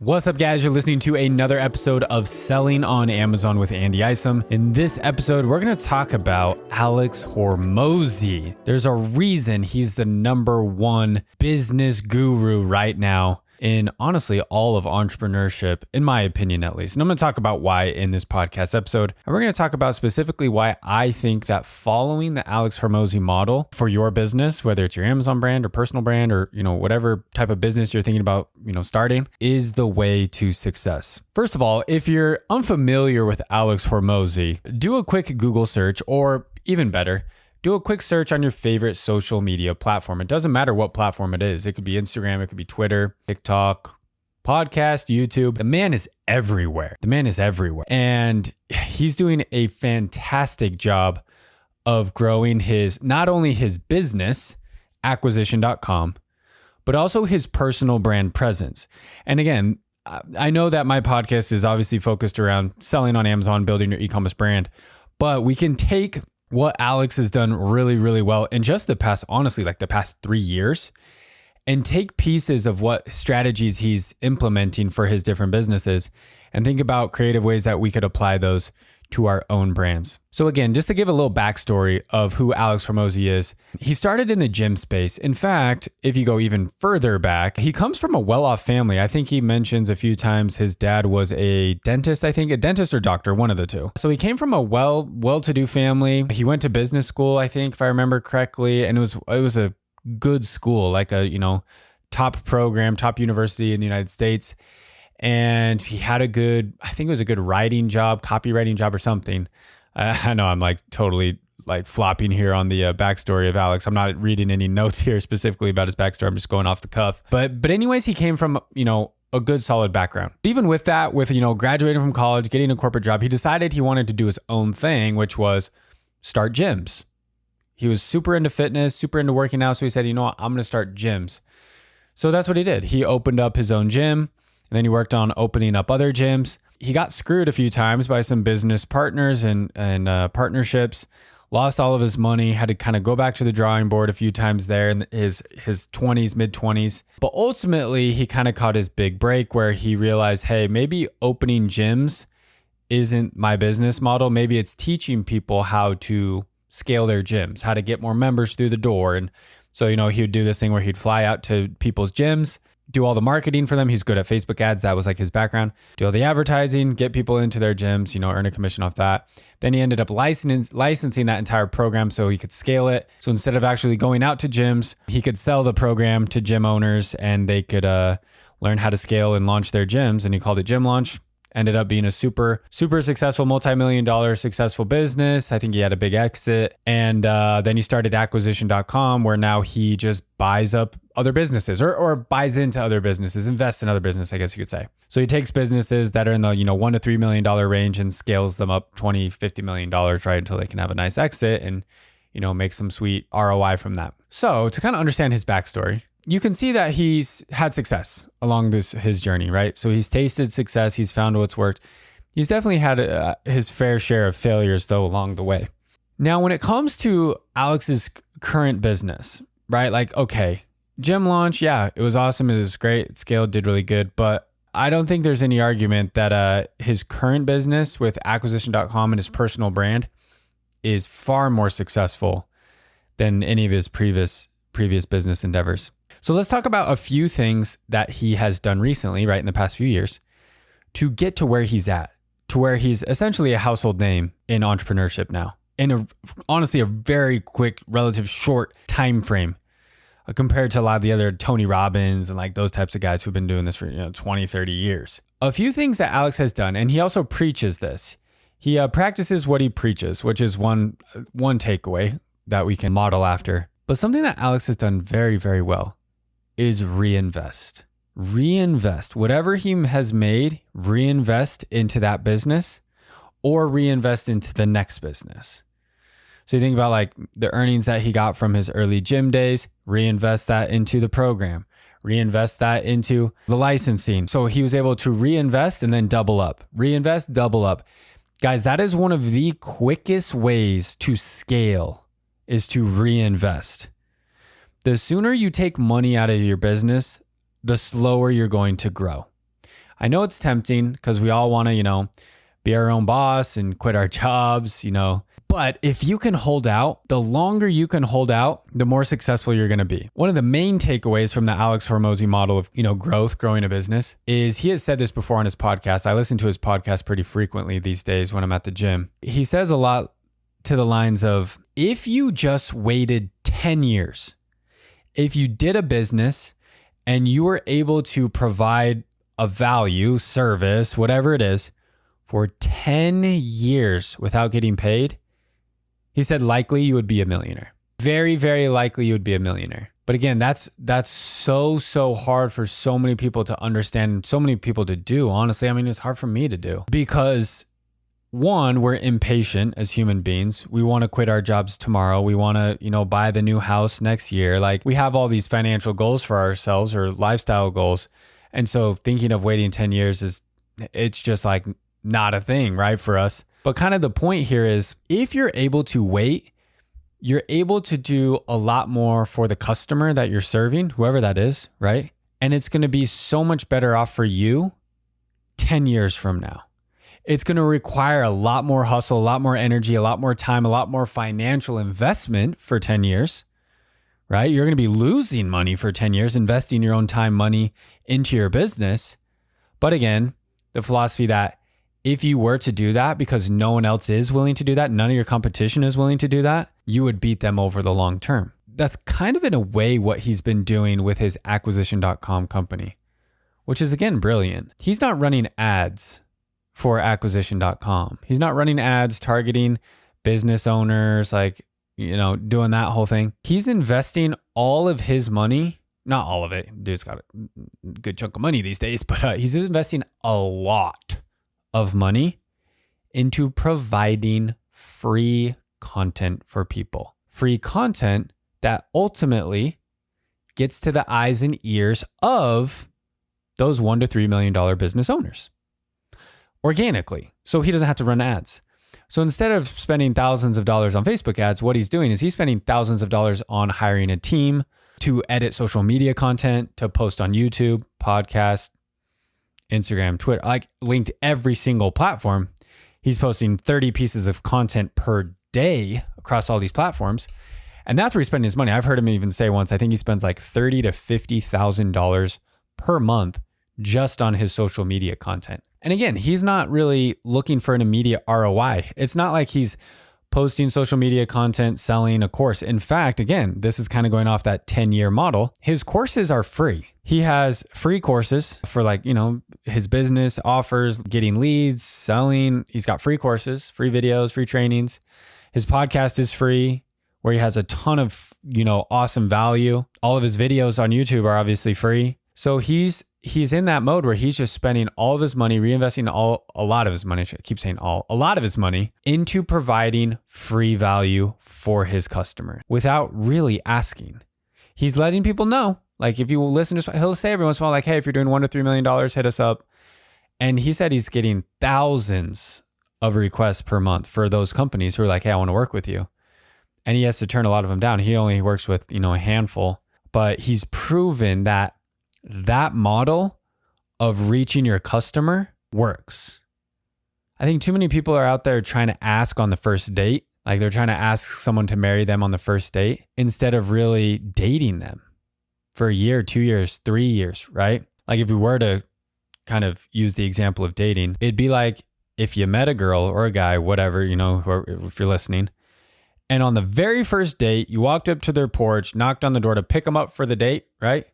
What's up, guys? You're listening to another episode of Selling on Amazon with Andy Isom. In this episode, we're going to talk about Alex Hormozi. There's a reason he's the number one business guru right now in honestly all of entrepreneurship, in my opinion at least. And I'm going to talk about why in this podcast episode. And we're going to talk about specifically why I think that following the Alex Hormozi model for your business, whether it's your Amazon brand or personal brand or, whatever type of business you're thinking about, starting, is the way to success. First of all, if you're unfamiliar with Alex Hormozi, do a quick Google search, or even better, do a quick search on your favorite social media platform. It doesn't matter what platform it is. It could be Instagram, it could be Twitter, TikTok, podcast, YouTube. The man is everywhere. And he's doing a fantastic job of growing not only his business, acquisition.com, but also his personal brand presence. And again, I know that my podcast is obviously focused around selling on Amazon, building your e-commerce brand, but we can take what Alex has done really, really well in just the past 3 years, and take pieces of what strategies he's implementing for his different businesses and think about creative ways that we could apply those to our own brands. So again, just to give a little backstory of who Alex Hormozi is, he started in the gym space. In fact, if you go even further back, he comes from a well-off family. I think he mentions a few times his dad was a dentist, a dentist or doctor, one of the two. So he came from a well-to-do family. He went to business school, I think, if I remember correctly, and it was a good school, like a, top program, top university in the United States. And he had a good writing job, copywriting job or something. I know I'm totally flopping here on the backstory of Alex. I'm not reading any notes here specifically about his backstory. I'm just going off the cuff. But anyways, he came from, a good solid background. Even with that, graduating from college, getting a corporate job, he decided he wanted to do his own thing, which was start gyms. He was super into fitness, super into working out. So he said, I'm going to start gyms. So that's what he did. He opened up his own gym. And then he worked on opening up other gyms. He got screwed a few times by some business partners and partnerships, lost all of his money, had to kind of go back to the drawing board a few times there in his 20s, mid-20s. But ultimately, he kind of caught his big break where he realized, hey, maybe opening gyms isn't my business model. Maybe it's teaching people how to scale their gyms, how to get more members through the door. And so, he would do this thing where he'd fly out to people's gyms, do all the marketing for them. He's good at Facebook ads. That was his background. Do all the advertising, get people into their gyms, earn a commission off that. Then he ended up licensing that entire program so he could scale it. So instead of actually going out to gyms, he could sell the program to gym owners and they could learn how to scale and launch their gyms. And he called it Gym Launch. Ended up being a super, super successful, multi-million-dollar successful business. I think he had a big exit. And then he started acquisition.com, where now he just buys up other businesses or buys into other businesses, invests in other business, I guess you could say. So he takes businesses that are in the $1 to $3 million range and scales them up $20-50 million, right, until they can have a nice exit and make some sweet ROI from that. So to kind of understand his backstory, you can see that he's had success along his journey, right? So he's tasted success. He's found what's worked. He's definitely had his fair share of failures, though, along the way. Now, when it comes to Alex's current business, right? Okay, Gym Launch, yeah, it was awesome. It was great. It scaled, did really good. But I don't think there's any argument that his current business with acquisition.com and his personal brand is far more successful than any of his previous business endeavors. So let's talk about a few things that he has done recently, right, in the past few years, to get to where he's at, to where he's essentially a household name in entrepreneurship now, in honestly a very quick, relative short time frame compared to a lot of the other Tony Robbins and those types of guys who've been doing this for 20, 30 years. A few things that Alex has done, and he also preaches this. He practices what he preaches, which is one takeaway that we can model after. But something that Alex has done very, very well is reinvest. Reinvest. Whatever he has made, reinvest into that business or reinvest into the next business. So you think about the earnings that he got from his early gym days, reinvest that into the program, reinvest that into the licensing. So he was able to reinvest and then double up. Reinvest, double up. Guys, that is one of the quickest ways to scale, is to reinvest. The sooner you take money out of your business, the slower you're going to grow. I know it's tempting because we all want to, be our own boss and quit our jobs, But if you can hold out, the longer you can hold out, the more successful you're going to be. One of the main takeaways from the Alex Hormozi model of, growing a business is he has said this before on his podcast. I listen to his podcast pretty frequently these days when I'm at the gym. He says a lot to the lines of, if you just waited 10 years, if you did a business and you were able to provide a value, service, whatever it is, for 10 years without getting paid, he said likely you would be a millionaire. Very, very likely you would be a millionaire. But again, that's so hard for so many people to understand, so many people to do. Honestly, it's hard for me to do because one, we're impatient as human beings. We want to quit our jobs tomorrow. We want to, buy the new house next year. Like we have all these financial goals for ourselves or lifestyle goals. And so thinking of waiting 10 years it's just like not a thing, right, for us. But kind of the point here is if you're able to wait, you're able to do a lot more for the customer that you're serving, whoever that is, right? And it's going to be so much better off for you 10 years from now. It's going to require a lot more hustle, a lot more energy, a lot more time, a lot more financial investment for 10 years, right? You're going to be losing money for 10 years, investing your own time, money into your business. But again, the philosophy that if you were to do that because no one else is willing to do that, none of your competition is willing to do that, you would beat them over the long term. That's kind of in a way what he's been doing with his acquisition.com company, which is again, brilliant. He's not running ads for acquisition.com. He's not running ads targeting business owners, doing that whole thing. He's investing all of his money, not all of it. Dude's got a good chunk of money these days, but he's investing a lot of money into providing free content for people. Free content that ultimately gets to the eyes and ears of those $1 to $3 million business owners organically. So he doesn't have to run ads. So instead of spending thousands of dollars on Facebook ads, what he's doing is he's spending thousands of dollars on hiring a team to edit social media content, to post on YouTube, podcast, Instagram, Twitter, linked every single platform. He's posting 30 pieces of content per day across all these platforms. And that's where he's spending his money. I've heard him even say once, I think he spends like $30,000 to $50,000 per month just on his social media content. And again, he's not really looking for an immediate ROI. It's not like he's posting social media content, selling a course. In fact, again, this is kind of going off that 10-year model. His courses are free. He has free courses for his business offers, getting leads, selling. He's got free courses, free videos, free trainings. His podcast is free, where he has a ton of, awesome value. All of his videos on YouTube are obviously free. So he's in that mode where he's just spending all of his money, reinvesting a lot of his money. I keep saying a lot of his money into providing free value for his customers without really asking. He's letting people know. Like if you listen to, he'll say every once in a while, hey, if you're doing $1 to $3 million, hit us up. And he said he's getting thousands of requests per month for those companies who are like, hey, I want to work with you. And he has to turn a lot of them down. He only works with, a handful, but he's proven that model of reaching your customer works. I think too many people are out there trying to ask on the first date. Like they're trying to ask someone to marry them on the first date instead of really dating them for a year, 2 years, 3 years, right? Like if we were to kind of use the example of dating, it'd be like if you met a girl or a guy, whatever, if you're listening, and on the very first date, you walked up to their porch, knocked on the door to pick them up for the date, right?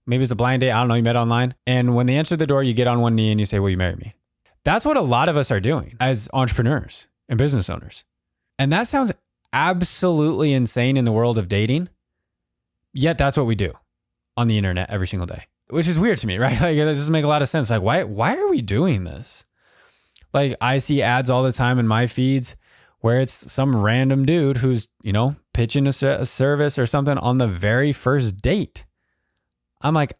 Maybe it's a blind date. I don't know. You met online. And when they answer the door, you get on one knee and you say, will you marry me? That's what a lot of us are doing as entrepreneurs and business owners. And that sounds absolutely insane in the world of dating. Yet that's what we do on the internet every single day, which is weird to me, right? Like it doesn't make a lot of sense. Like why are we doing this? Like I see ads all the time in my feeds where it's some random dude who's, pitching a service or something on the very first date. I'm like,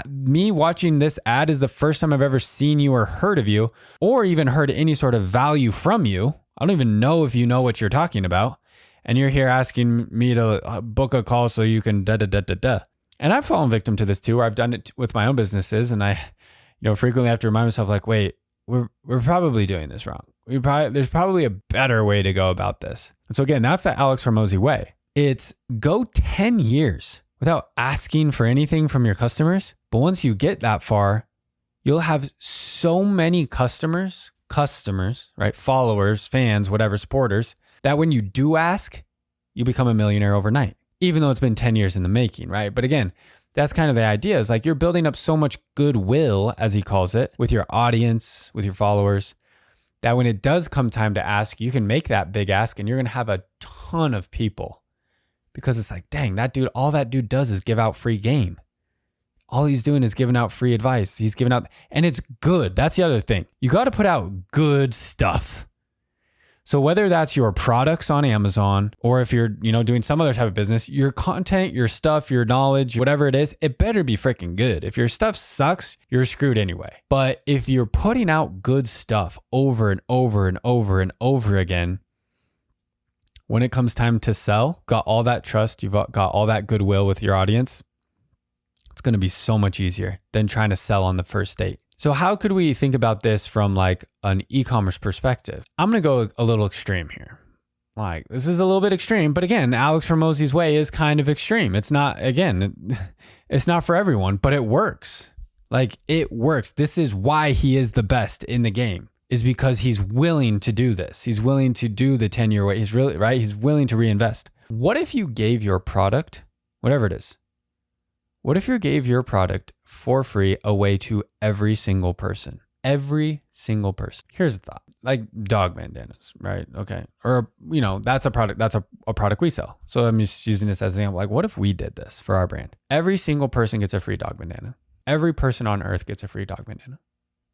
me watching this ad is the first time I've ever seen you or heard of you or even heard any sort of value from you. I don't even know if you know what you're talking about. And you're here asking me to book a call so you can da-da-da-da-da. And I've fallen victim to this too, where I've done it with my own businesses. And I, frequently I have to remind myself like, wait, we're probably doing this wrong. There's probably a better way to go about this. And so again, that's the Alex Hormozi way. It's go 10 years without asking for anything from your customers. But once you get that far, you'll have so many customers, right? Followers, fans, whatever, supporters, that when you do ask, you become a millionaire overnight, even though it's been 10 years in the making, right? But again, that's kind of the idea, is like you're building up so much goodwill, as he calls it, with your audience, with your followers, that when it does come time to ask, you can make that big ask and you're going to have a ton of people, because it's like, dang, that dude, all that dude does is give out free game. All he's doing is giving out free advice. He's giving out, and it's good. That's the other thing. You got to put out good stuff. So whether that's your products on Amazon, or if you're, doing some other type of business, your content, your stuff, your knowledge, whatever it is, it better be freaking good. If your stuff sucks, you're screwed anyway. But if you're putting out good stuff over and over and over and over again, when it comes time to sell, got all that trust, you've got all that goodwill with your audience, it's going to be so much easier than trying to sell on the first date. So how could we think about this from like an e-commerce perspective? I'm going to go a little extreme here. Like, this is a little bit extreme, but again, Alex Hormozi's way is kind of extreme. It's not, again, it's not for everyone, but it works. Like, it works. This is why he is the best in the game, is because he's willing to do this. He's willing to do the 10-year way. He's really, right? He's willing to reinvest. What if you gave your product, whatever it is, what if you gave your product for free away to every single person? Every single person. Here's a thought, like dog bandanas, right? Okay. Or, that's a product we sell. So I'm just using this as an example. Like, what if we did this for our brand? Every single person gets a free dog bandana. Every person on earth gets a free dog bandana.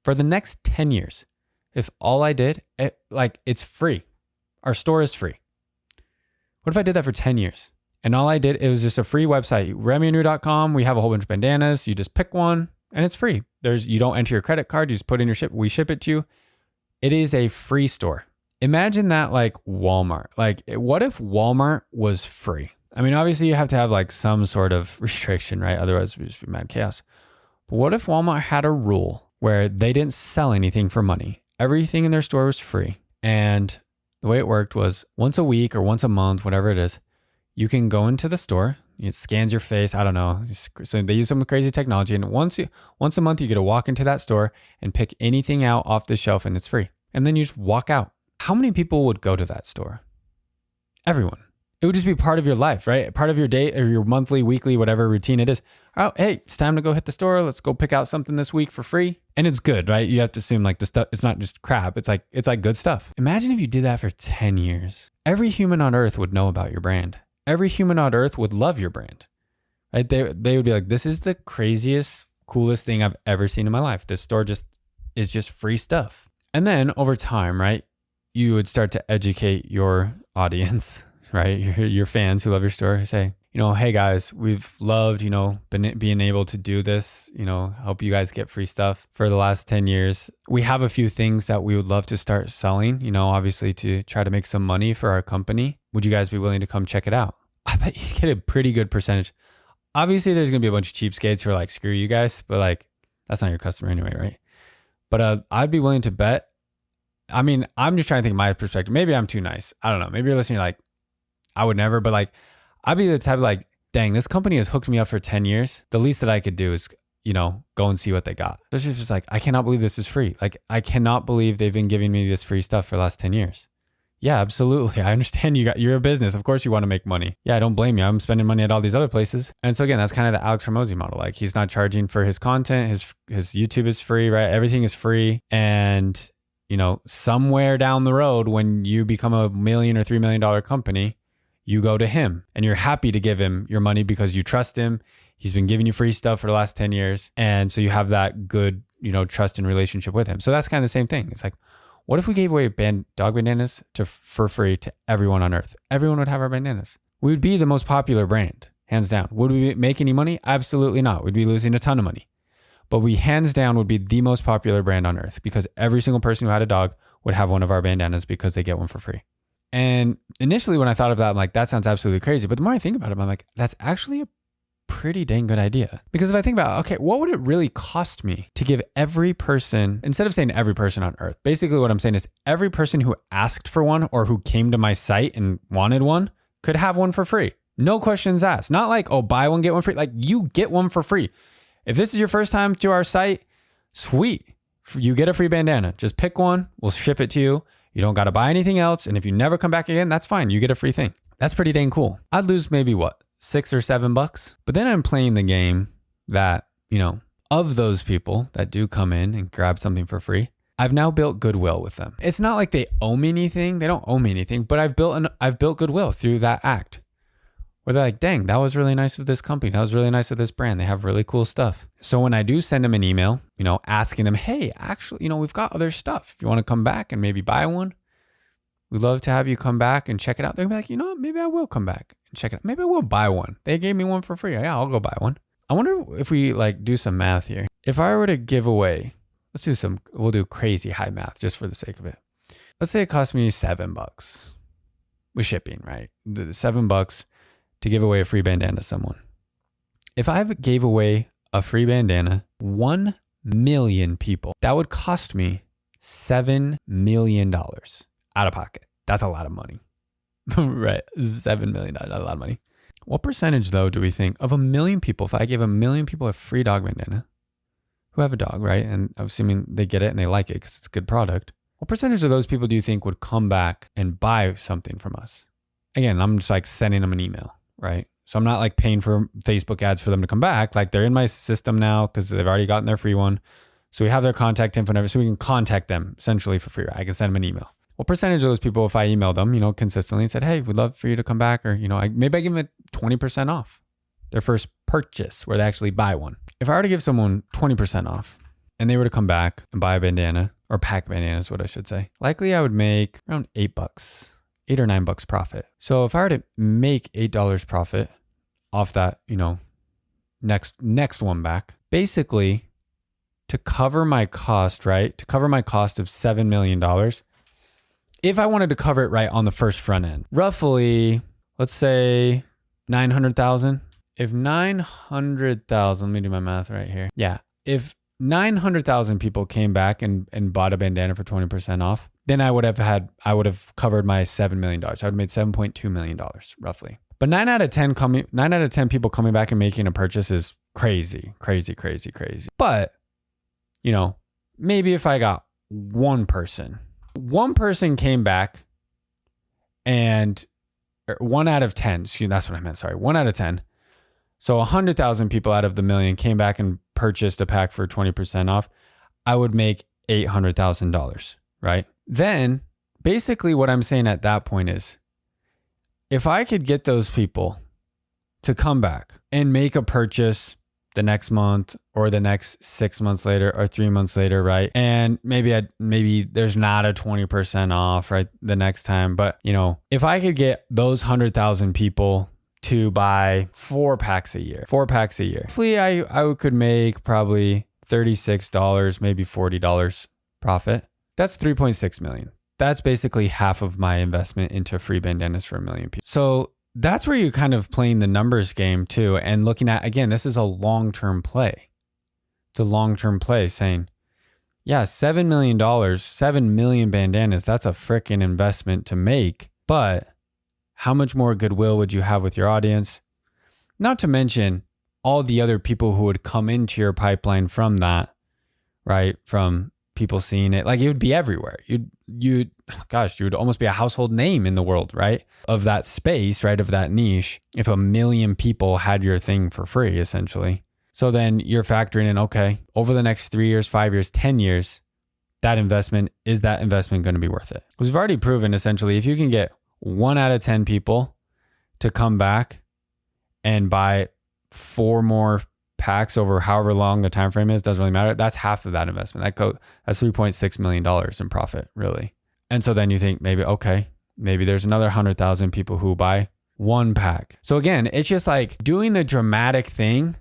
For the next 10 years, if all I did, it's free. Our store is free. What if I did that for 10 years? And all I did, it was just a free website, remyanu.com. We have a whole bunch of bandanas. You just pick one and it's free. You don't enter your credit card. You just put in your we ship it to you. It is a free store. Imagine that like Walmart. Like, what if Walmart was free? I mean, obviously you have to have like some sort of restriction, right? Otherwise it would just be mad chaos. But what if Walmart had a rule where they didn't sell anything for money? Everything in their store was free. And the way it worked was once a week or once a month, whatever it is, you can go into the store, it scans your face, I don't know. So they use some crazy technology. And once a month, you get to walk into that store and pick anything out off the shelf and it's free. And then you just walk out. How many people would go to that store? Everyone. It would just be part of your life, right? Part of your day or your monthly, weekly, whatever routine it is. Oh, hey, it's time to go hit the store. Let's go pick out something this week for free. And it's good, right? You have to assume like the stuff, it's not just crap. It's like good stuff. Imagine if you did that for 10 years. Every human on earth would know about your brand. Every human on earth would love your brand, right? They would be like, this is the craziest, coolest thing I've ever seen in my life. This store is just free stuff. And then over time, right, you would start to educate your audience, right? Your fans who love your store, say, hey guys, we've loved, being able to do this, help you guys get free stuff for the last 10 years. We have a few things that we would love to start selling, obviously to try to make some money for our company. Would you guys be willing to come check it out? I bet you get a pretty good percentage. Obviously there's going to be a bunch of cheapskates who are like, screw you guys, but like, that's not your customer anyway, right? But I'd be willing to bet. I mean, I'm just trying to think of my perspective. Maybe I'm too nice. I don't know. Maybe you're listening, like, I would never, but like, I'd be the type of like, dang, this company has hooked me up for 10 years. The least that I could do is, go and see what they got. It's just like, I cannot believe this is free. Like, I cannot believe they've been giving me this free stuff for the last 10 years. Yeah, absolutely. I understand you're a business. Of course you want to make money. Yeah, I don't blame you. I'm spending money at all these other places. And so again, that's kind of the Alex Hormozi model. Like, he's not charging for his content. His YouTube is free, right? Everything is free. And, somewhere down the road, when you become a $1 million or $3 million company, you go to him and you're happy to give him your money because you trust him. He's been giving you free stuff for the last 10 years. And so you have that good, trust and relationship with him. So that's kind of the same thing. It's like, what if we gave away dog bandanas for free to everyone on earth? Everyone would have our bandanas. We would be the most popular brand, hands down. Would we make any money? Absolutely not. We'd be losing a ton of money. But we hands down would be the most popular brand on earth because every single person who had a dog would have one of our bandanas because they get one for free. And initially when I thought of that, I'm like, that sounds absolutely crazy. But the more I think about it, I'm like, that's actually a pretty dang good idea. Because if I think about, okay, what would it really cost me to give every person, instead of saying every person on earth, basically what I'm saying is every person who asked for one or who came to my site and wanted one could have one for free. No questions asked. Not like, oh, buy one, get one free. Like you get one for free. If this is your first time to our site, sweet. You get a free bandana. Just pick one. We'll ship it to you. You don't got to buy anything else. And if you never come back again, that's fine. You get a free thing. That's pretty dang cool. I'd lose maybe what, $6 or $7. But then I'm playing the game that, of those people that do come in and grab something for free, I've now built goodwill with them. It's not like they owe me anything. They don't owe me anything, but I've built goodwill through that act. Where they're like, dang, that was really nice of this company. That was really nice of this brand. They have really cool stuff. So when I do send them an email, asking them, hey, actually, we've got other stuff. If you want to come back and maybe buy one, we'd love to have you come back and check it out. They're gonna be like, what? Maybe I will come back and check it out. Maybe I will buy one. They gave me one for free. Yeah, I'll go buy one. I wonder if we do some math here. If I were to give away, we'll do crazy high math just for the sake of it. Let's say it cost me $7 with shipping, right? The $7 to give away a free bandana to someone. If I gave away a free bandana, 1 million people, that would cost me $7 million out of pocket. That's a lot of money, right? $7 million, a lot of money. What percentage though do we think of 1 million people, if I gave 1 million people a free dog bandana who have a dog, right? And I'm assuming they get it and they like it because it's a good product. What percentage of those people do you think would come back and buy something from us? Again, I'm just sending them an email. Right. So I'm not paying for Facebook ads for them to come back. They're in my system now because they've already gotten their free one. So we have their contact info and everything. So we can contact them essentially for free. I can send them an email. What percentage of those people, if I emailed them, consistently and said, hey, we'd love for you to come back, or, maybe I give them 20% off their first purchase where they actually buy one. If I were to give someone 20% off and they were to come back and buy a bandana, or pack bandana is what I should say, likely I would make around $8, $8 or $9 profit. So if I were to make $8 profit off that, next one back, basically to cover my cost, right? To cover my cost of $7 million, if I wanted to cover it right on the first front end, roughly, let's say 900,000. If 900,000, let me do my math right here. Yeah. If 900,000 people came back and bought a bandana for 20% off, then I would have covered my $7 million. I would have made $7.2 million roughly. But 9 out of 10 people coming back and making a purchase is crazy. But, maybe if I got one person came back and 1 out of 10, that's what I meant. Sorry. 1 out of 10. So 100,000 people out of the million came back and purchased a pack for 20% off. I would make $800,000, right? Then basically what I'm saying at that point is, if I could get those people to come back and make a purchase the next month or the next 6 months later or 3 months later, right? And maybe there's not a 20% off, right? The next time, but if I could get those 100,000 people to buy 4 packs a year, hopefully I could make probably $36, maybe $40 profit. That's $3.6 million. That's basically half of my investment into free bandanas for 1 million people. So that's where you're kind of playing the numbers game too. And looking at, again, this is a long-term play. It's a long-term play saying, yeah, $7 million, 7 million bandanas, that's a freaking investment to make. But how much more goodwill would you have with your audience? Not to mention all the other people who would come into your pipeline from that, right? From people seeing it, it would be everywhere. You would almost be a household name in the world, right? Of that space, right? Of that niche. If 1 million people had your thing for free, essentially. So then you're factoring in, okay, over the next 3 years, 5 years, 10 years, that investment going to be worth it? Because we've already proven essentially, if you can get 1 out of 10 people to come back and buy 4 more packs over however long the time frame is, doesn't really matter. That's half of that investment. That's $3.6 million in profit, really. And so then you think maybe there's another 100,000 people who buy 1 pack. So again, it's just doing the dramatic thing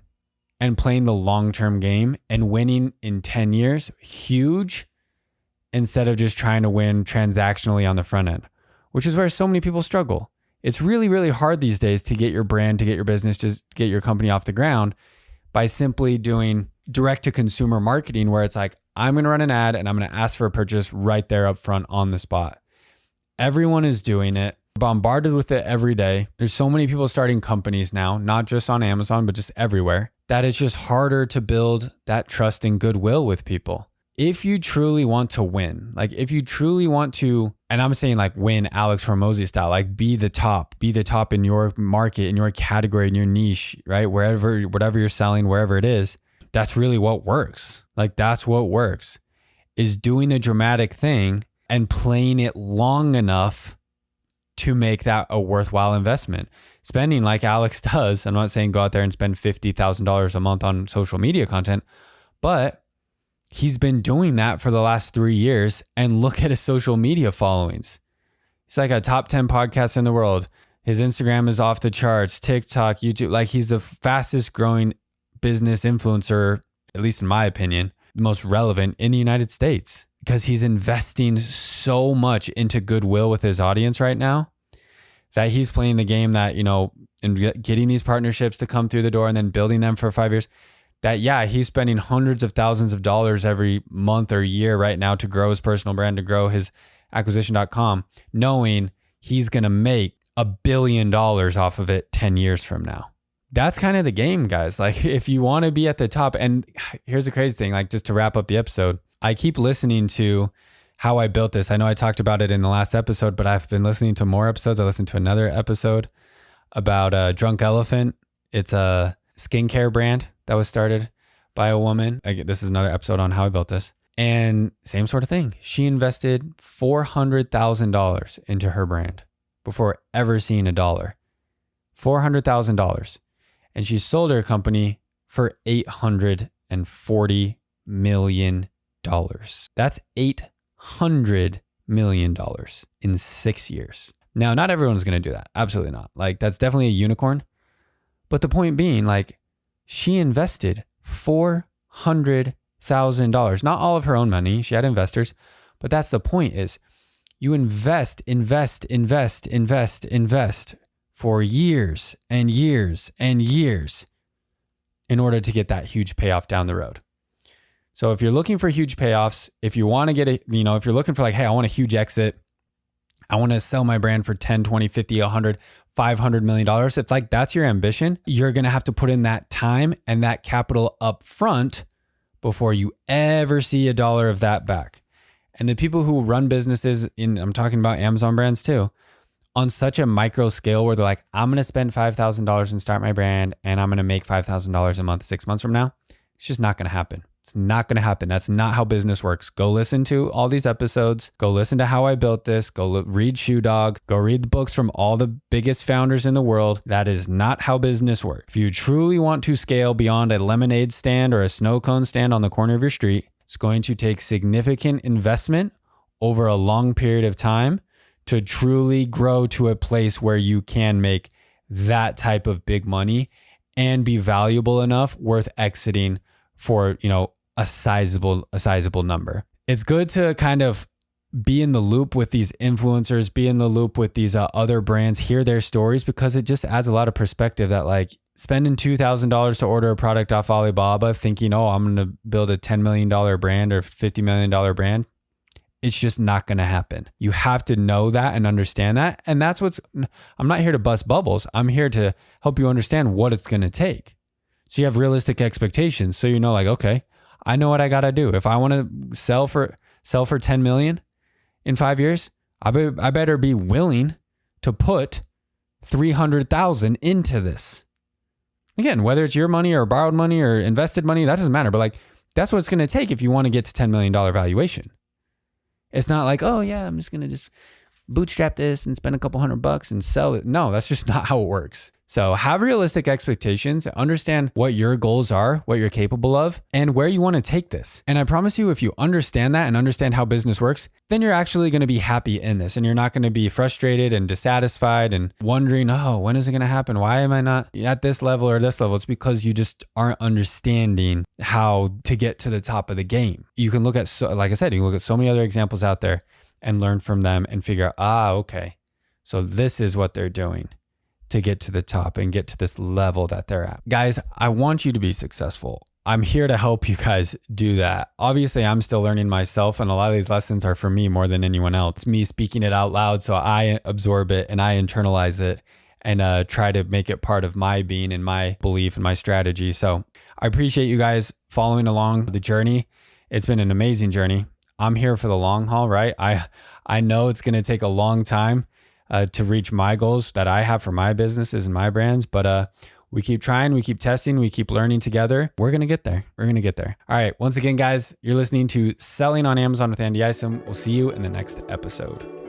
and playing the long-term game and winning in 10 years, huge, instead of just trying to win transactionally on the front end, which is where so many people struggle. It's really, really hard these days to get your brand, to get your business, to get your company off the ground by simply doing direct to consumer marketing where it's like, I'm going to run an ad and I'm going to ask for a purchase right there up front on the spot. Everyone is doing it, bombarded with it every day. There's so many people starting companies now, not just on Amazon, but just everywhere, that it's just harder to build that trust and goodwill with people. If you truly want to win, like if you truly want to, and I'm saying like win Alex Hormozi style, like be the top in your market, in your category, in your niche, right? Whatever you're selling, wherever it is, that's really what works. Like that's what works, is doing the dramatic thing and playing it long enough to make that a worthwhile investment. Spending like Alex does, I'm not saying go out there and spend $50,000 a month on social media content, but he's been doing that for the last 3 years, and look at his social media followings. He's like a top 10 podcast in the world. His Instagram is off the charts, TikTok, YouTube. Like he's the fastest growing business influencer, at least in my opinion, the most relevant in the United States, because he's investing so much into goodwill with his audience right now that he's playing the game that, and getting these partnerships to come through the door and then building them for 5 years. That, yeah, he's spending hundreds of thousands of dollars every month or year right now to grow his personal brand, to grow his acquisition.com, knowing he's going to make $1 billion off of it 10 years from now. That's kind of the game, guys. Like if you want to be at the top, and here's the crazy thing, like just to wrap up the episode, I keep listening to how I built this. I know I talked about it in the last episode, but I've been listening to more episodes. I listened to another episode about Drunk Elephant. It's a skincare brand that was started by a woman. This is another episode on how I built this. And same sort of thing. She invested $400,000 into her brand before ever seeing a dollar. $400,000. And she sold her company for $840 million. That's $800 million in 6 years. Now, not everyone's going to do that. Absolutely not. Like that's definitely a unicorn. But the point being, like, she invested $400,000, not all of her own money. She had investors, but that's the point, is you invest for years and years and years in order to get that huge payoff down the road. So if you're looking for huge payoffs, if you want to get if you're looking for like, hey, I want a huge exit, I want to sell my brand for 10, 20, 50, 100, $500 million. If like that's your ambition, you're going to have to put in that time and that capital up front before you ever see a dollar of that back. And the people who run businesses I'm talking about Amazon brands too, on such a micro scale where they're like, I'm going to spend $5,000 and start my brand and I'm going to make $5,000 a month 6 months from now. It's just not going to happen. It's not going to happen. That's not how business works. Go listen to all these episodes. Go listen to how I built this. Go read Shoe Dog. Go read the books from all the biggest founders in the world. That is not how business works. If you truly want to scale beyond a lemonade stand or a snow cone stand on the corner of your street, it's going to take significant investment over a long period of time to truly grow to a place where you can make that type of big money and be valuable enough, worth exiting for, a sizable number. It's good to kind of be in the loop with these influencers, be in the loop with these other brands, hear their stories, because it just adds a lot of perspective that like spending $2,000 to order a product off Alibaba thinking, oh, I'm going to build a $10 million brand or $50 million brand. It's just not going to happen. You have to know that and understand that. And that's I'm not here to bust bubbles. I'm here to help you understand what it's going to take. So you have realistic expectations. So like, okay, I know what I got to do. If I want to sell for 10 million in 5 years, I better be willing to put 300,000 into this. Again, whether it's your money or borrowed money or invested money, that doesn't matter. But like, that's what it's going to take if you want to get to $10 million valuation. It's not like, oh yeah, I'm just going to just bootstrap this and spend a couple $100 and sell it. No, that's just not how it works. So have realistic expectations, understand what your goals are, what you're capable of, and where you want to take this. And I promise you, if you understand that and understand how business works, then you're actually going to be happy in this, and you're not going to be frustrated and dissatisfied and wondering, oh, when is it going to happen? Why am I not at this level or this level? It's because you just aren't understanding how to get to the top of the game. You can look at, like I said, you can look at so many other examples out there and learn from them and figure out, okay, So this is what they're doing to get to the top and get to this level that they're at. Guys, I want you to be successful. I'm here to help you guys do that. Obviously, I'm still learning myself, and a lot of these lessons are for me more than anyone else. It's me speaking it out loud, so I absorb it and I internalize it and try to make it part of my being and my belief and my strategy. So I appreciate you guys following along the journey. It's been an amazing journey. I'm here for the long haul, right? I know it's going to take a long time to reach my goals that I have for my businesses and my brands, but we keep trying, we keep testing, we keep learning together. We're going to get there. We're going to get there. All right. Once again, guys, you're listening to Selling on Amazon with Andy Isom. We'll see you in the next episode.